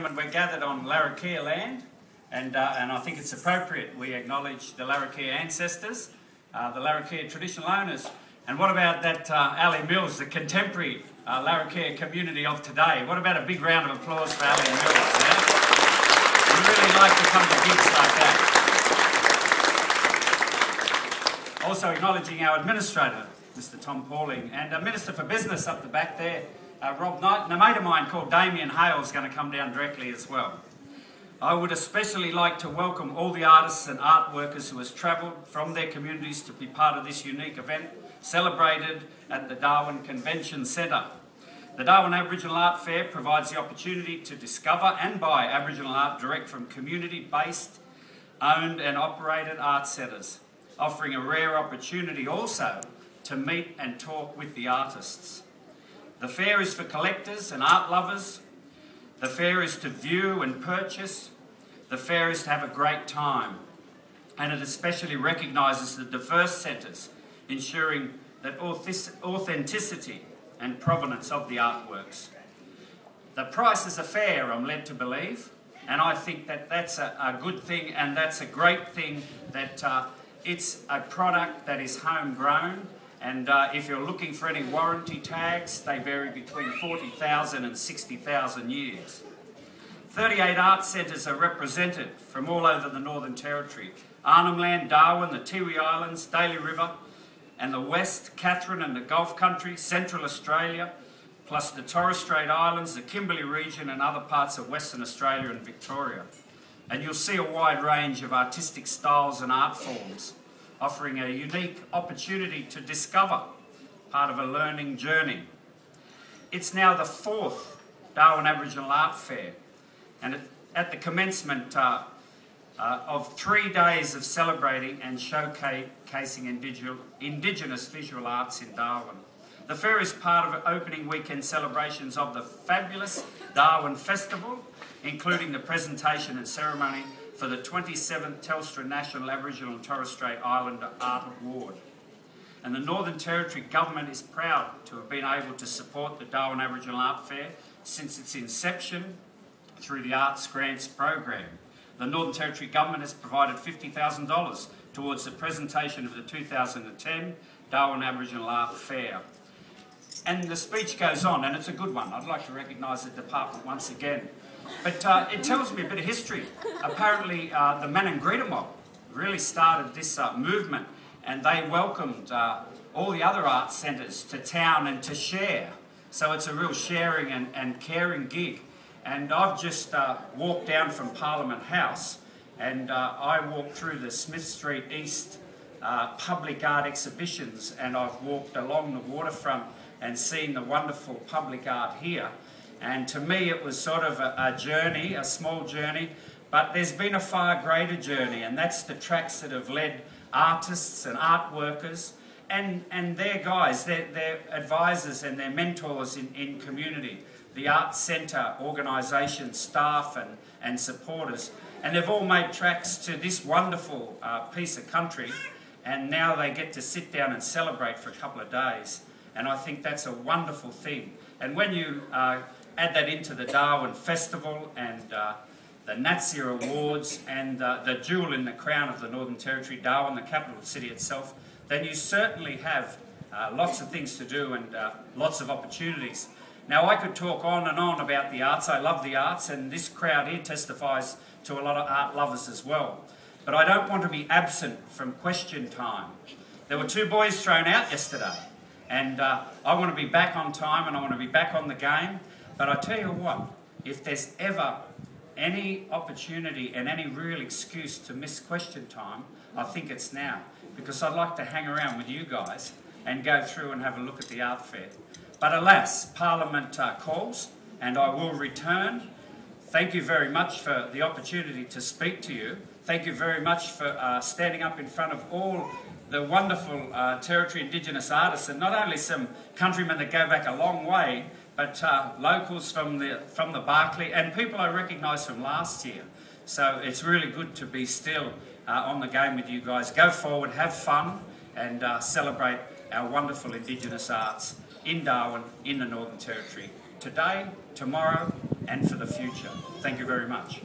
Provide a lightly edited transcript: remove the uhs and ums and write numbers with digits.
We're gathered on Larrakia land, and I think it's appropriate we acknowledge the Larrakia ancestors, the Larrakia traditional owners. And what about that Ali Mills, the contemporary Larrakia community of today? What about a big round of applause for Ali Mills? Yeah? We really like to come to gigs like that. Also acknowledging our administrator, Mr. Tom Pauling, and Minister for Business up the back there, Rob Knight, and a mate of mine called Damien Hale is going to come down directly as well. I would especially like to welcome all the artists and art workers who have travelled from their communities to be part of this unique event celebrated at the Darwin Convention Centre. The Darwin Aboriginal Art Fair provides the opportunity to discover and buy Aboriginal art direct from community-based, owned and operated art centres, offering a rare opportunity also to meet and talk with the artists. The fair is for collectors and art lovers. The fair is to view and purchase. The fair is to have a great time. And it especially recognises the diverse centres, ensuring that authenticity and provenance of the artworks. The prices are fair, I'm led to believe, and I think that that's a good thing, and that's a great thing that it's a product that is homegrown. And if you're looking for any warranty tags, they vary between 40,000 and 60,000 years. 38 art centres are represented from all over the Northern Territory. Arnhem Land, Darwin, the Tiwi Islands, Daly River, and the West, Katherine and the Gulf Country, Central Australia, plus the Torres Strait Islands, the Kimberley region and other parts of Western Australia and Victoria. And you'll see a wide range of artistic styles and art forms, offering a unique opportunity to discover, part of a learning journey. It's now the 4th Darwin Aboriginal Art Fair, and at the commencement of 3 days of celebrating and showcasing Indigenous visual arts in Darwin. The fair is part of opening weekend celebrations of the fabulous Darwin Festival, including the presentation and ceremony for the 27th Telstra National Aboriginal and Torres Strait Islander Art Award. And the Northern Territory Government is proud to have been able to support the Darwin Aboriginal Art Fair since its inception through the Arts Grants program. The Northern Territory Government has provided $50,000 towards the presentation of the 2010 Darwin Aboriginal Art Fair. And the speech goes on, and it's a good one. I'd like to recognise the department once again. But it tells me a bit of history. Apparently the Manangrita mob really started this movement, and they welcomed all the other art centres to town and to share. So it's a real sharing and caring gig. And I've just walked down from Parliament House, and I walked through the Smith Street East public art exhibitions, and I've walked along the waterfront and seen the wonderful public art here. And to me it was sort of a journey, a small journey, but there's been a far greater journey, and that's the tracks that have led artists and art workers and their guys, their advisors and their mentors in community, the Arts Centre organisation, staff and supporters. And they've all made tracks to this wonderful piece of country, and now they get to sit down and celebrate for a couple of days. And I think that's a wonderful thing. And when you add that into the Darwin Festival and the Natsir Awards and the jewel in the crown of the Northern Territory, Darwin, the capital city itself, then you certainly have lots of things to do and lots of opportunities. Now, I could talk on and on about the arts. I love the arts, and this crowd here testifies to a lot of art lovers as well. But I don't want to be absent from question time. There were 2 boys thrown out yesterday, and I want to be back on time and I want to be back on the game. But I tell you what, if there's ever any opportunity and any real excuse to miss question time, I think it's now, because I'd like to hang around with you guys and go through and have a look at the art fair. But alas, Parliament calls, and I will return. Thank you very much for the opportunity to speak to you. Thank you very much for standing up in front of all the wonderful Territory Indigenous artists, and not only some countrymen that go back a long way, but locals from the Barclay and people I recognise from last year. So it's really good to be still on the game with you guys. Go forward, have fun, and celebrate our wonderful Indigenous arts in Darwin, in the Northern Territory. today, tomorrow and for the future. Thank you very much.